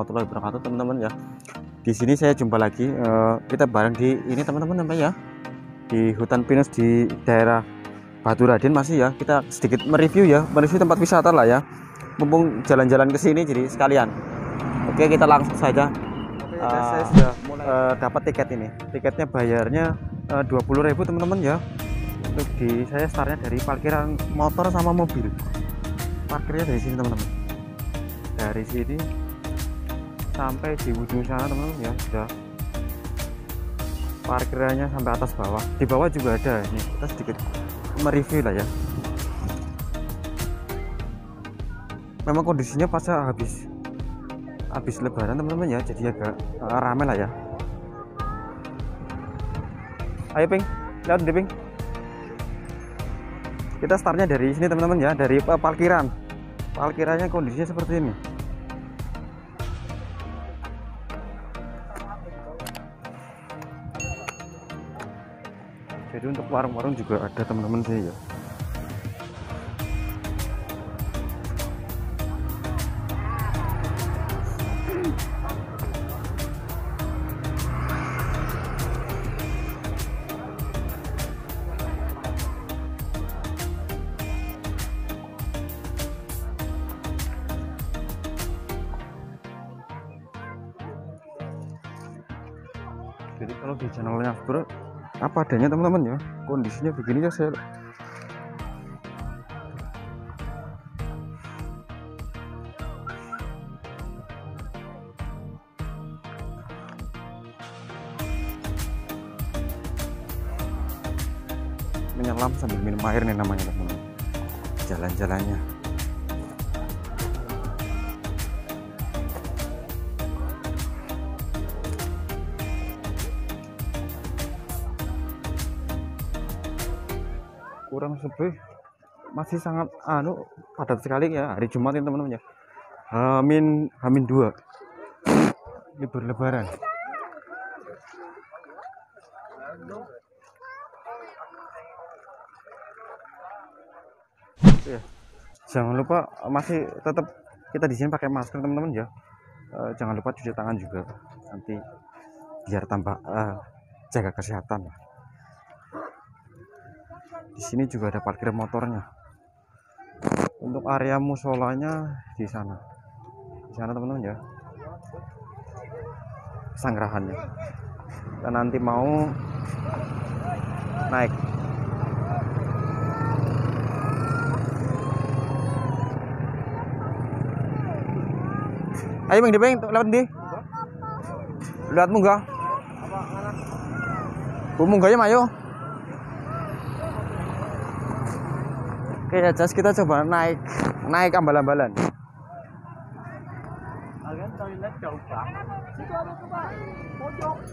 warahmatullahi wabarakatuh teman-teman ya. Di sini saya jumpa lagi kita bareng di ini teman-teman ya, di hutan pinus di daerah Batu Raden masih ya. Kita sedikit mereview tempat wisata lah ya, mumpung jalan-jalan ke sini jadi sekalian. Oke, kita langsung saja. Saya sudah dapat tiket ini. Tiketnya bayarnya 20.000 teman-teman ya. Untuk saya startnya dari parkiran motor sama mobil. Parkirnya dari sini teman-teman. Dari sini sampai di ujung sana teman-teman ya, sudah parkirannya sampai atas bawah. Di bawah juga ada. Ini kita sedikit mereview lah ya. Memang kondisinya pas habis lebaran teman-teman ya, jadi agak rame lah ya. Ayo Ping, lihat deh Ping. Kita startnya dari sini teman-teman ya, dari parkirannya kondisinya seperti ini. Jadi untuk warung-warung juga ada teman-teman sih ya. Jadi kalau di channelnya Bro apa adanya teman-teman ya, kondisinya begini ya. Saya menyelam sambil minum air nih namanya teman-teman, jalan-jalannya. Kurang lebih masih sangat padat sekali ya hari Jumat ini teman-teman ya. Hamin 2 libur lebaran. Ya, jangan lupa masih tetap kita di sini pakai masker teman-teman ya. Jangan lupa cuci tangan juga nanti biar tambah jaga kesehatan. Di sini juga ada parkir motornya. Untuk area musolanya di sana teman-teman ya, sanggerahannya. Dan nanti mau naik. Ayo Bang, lewat di. Lihat munggah. Munggahnya mayo. Oke ya, just kita coba naik ambal-ambalan.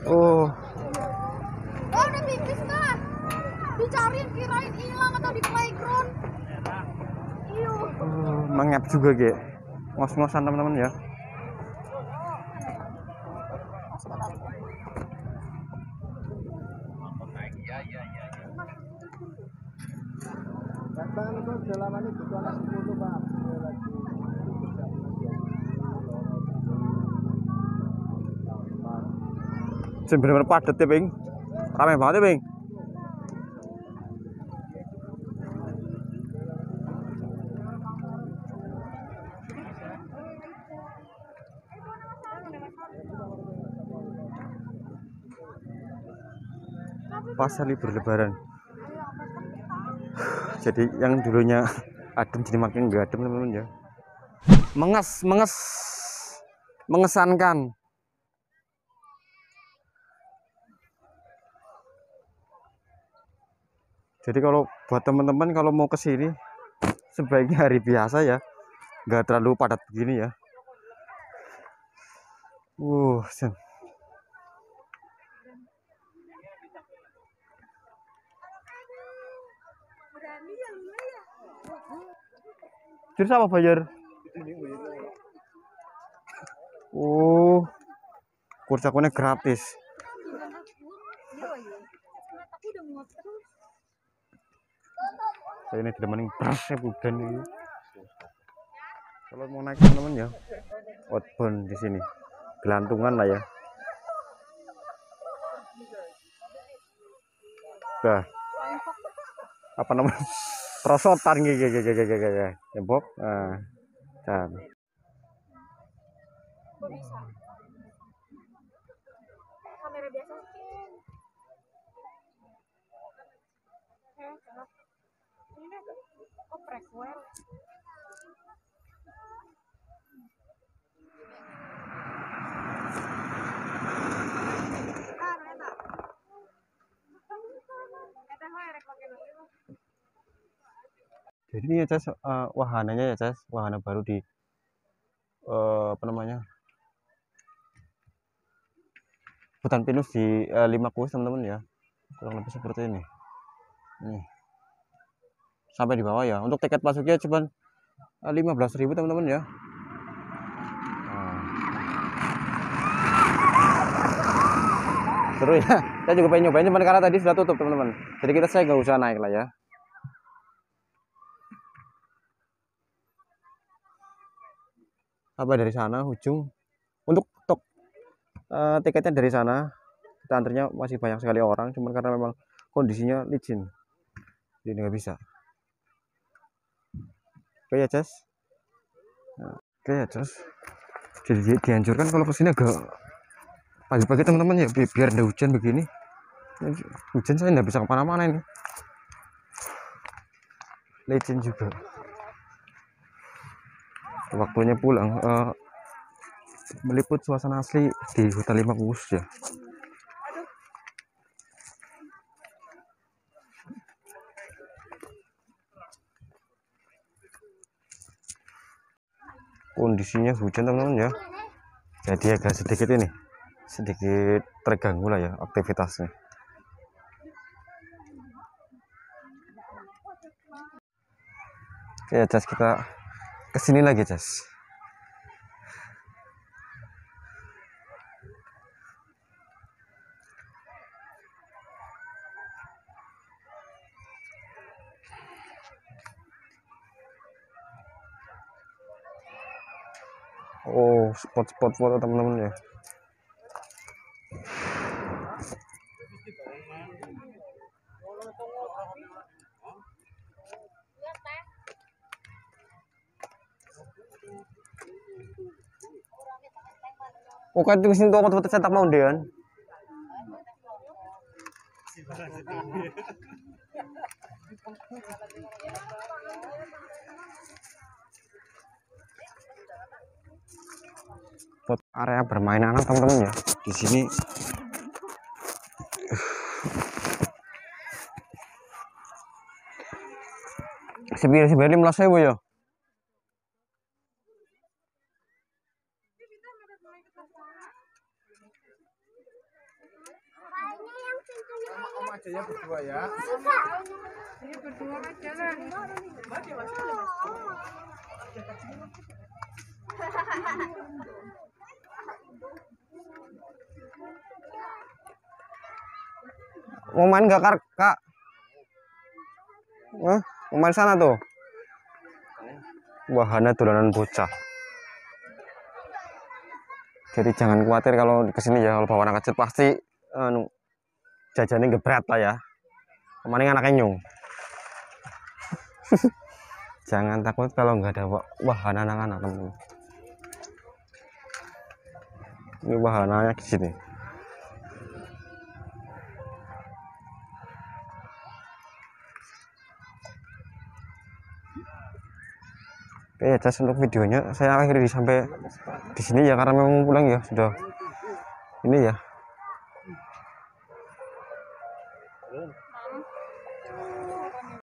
Oh. Udah pipis kan? Dicariin kirain hilang atau di playground. Mengap juga ge. Ngos-ngosan teman-teman ya. Bener-bener padat ya Bing, ramai banget ya Bing. Pasar libur lebaran, jadi yang dulunya adem jadi makin enggak adem teman-teman ya. Mengesankan. Jadi kalau buat teman-teman kalau mau ke sini sebaiknya hari biasa ya, nggak terlalu padat begini ya. Jadi apa bayar? Kurcakunnya gratis. Saya ini tidak mending beras ya bukan ini. Kalau mau naik teman-teman ya, outbound di sini. gelantungan lah ya. Nah, apa namanya, prosotan gitu nyebok. Nah, dan Kok bisa? Kamera biasa sih. Kenapa? Ini ada prequel. jadi ini ya Cas, wahananya ya Cas, wahana baru di apa namanya, hutan pinus di Lima Kuis teman-teman ya, kurang lebih seperti ini. Nih sampai di bawah ya, untuk tiket masuknya cuma 15.000 teman-teman ya. Nah, seru ya. Saya juga pengen nyobain cuman karena tadi sudah tutup teman-teman, jadi saya nggak usah naik lah ya. Apa dari sana ujung, untuk tiketnya dari sana, kita antrinya masih banyak sekali orang, cuman karena memang kondisinya licin jadi nggak bisa. Oke ya Cas. Nah, oke ya Cas, jadi dianjurkan kalau kesini agak pagi-pagi teman-teman ya, biar ada hujan begini. Hujan saya nggak bisa kemana-mana ini, licin juga. Waktunya pulang, meliput suasana asli di hutan Lima Kuus ya. Kondisinya hujan teman-teman ya, jadi agak sedikit terganggu lah ya aktivitasnya. Oke Cas, kita kesini lagi Cas. Oh, spot-spot foto teman-teman ya. Oh, kan itu sini tuh foto cetak mau dean. Area bermain anak teman-teman ya. Di sini sebenarnya 15.000 ya. Om aja ya berdua ya. Ini berdua aja lah. Mau main nggak Kak? Mau main sana tuh. Wahana dolanan bocah. Jadi jangan khawatir kalau kesini ya, kalau bawa anak kecil pasti jajannya gebrat lah ya. Kemarin anaknya nyung. Jangan takut kalau nggak ada wahana anak-anak teman-teman. Ini wahananya di sini. Oke ya Cas, untuk videonya saya akhiri sampai di sini ya, karena memang pulang ya sudah ini ya.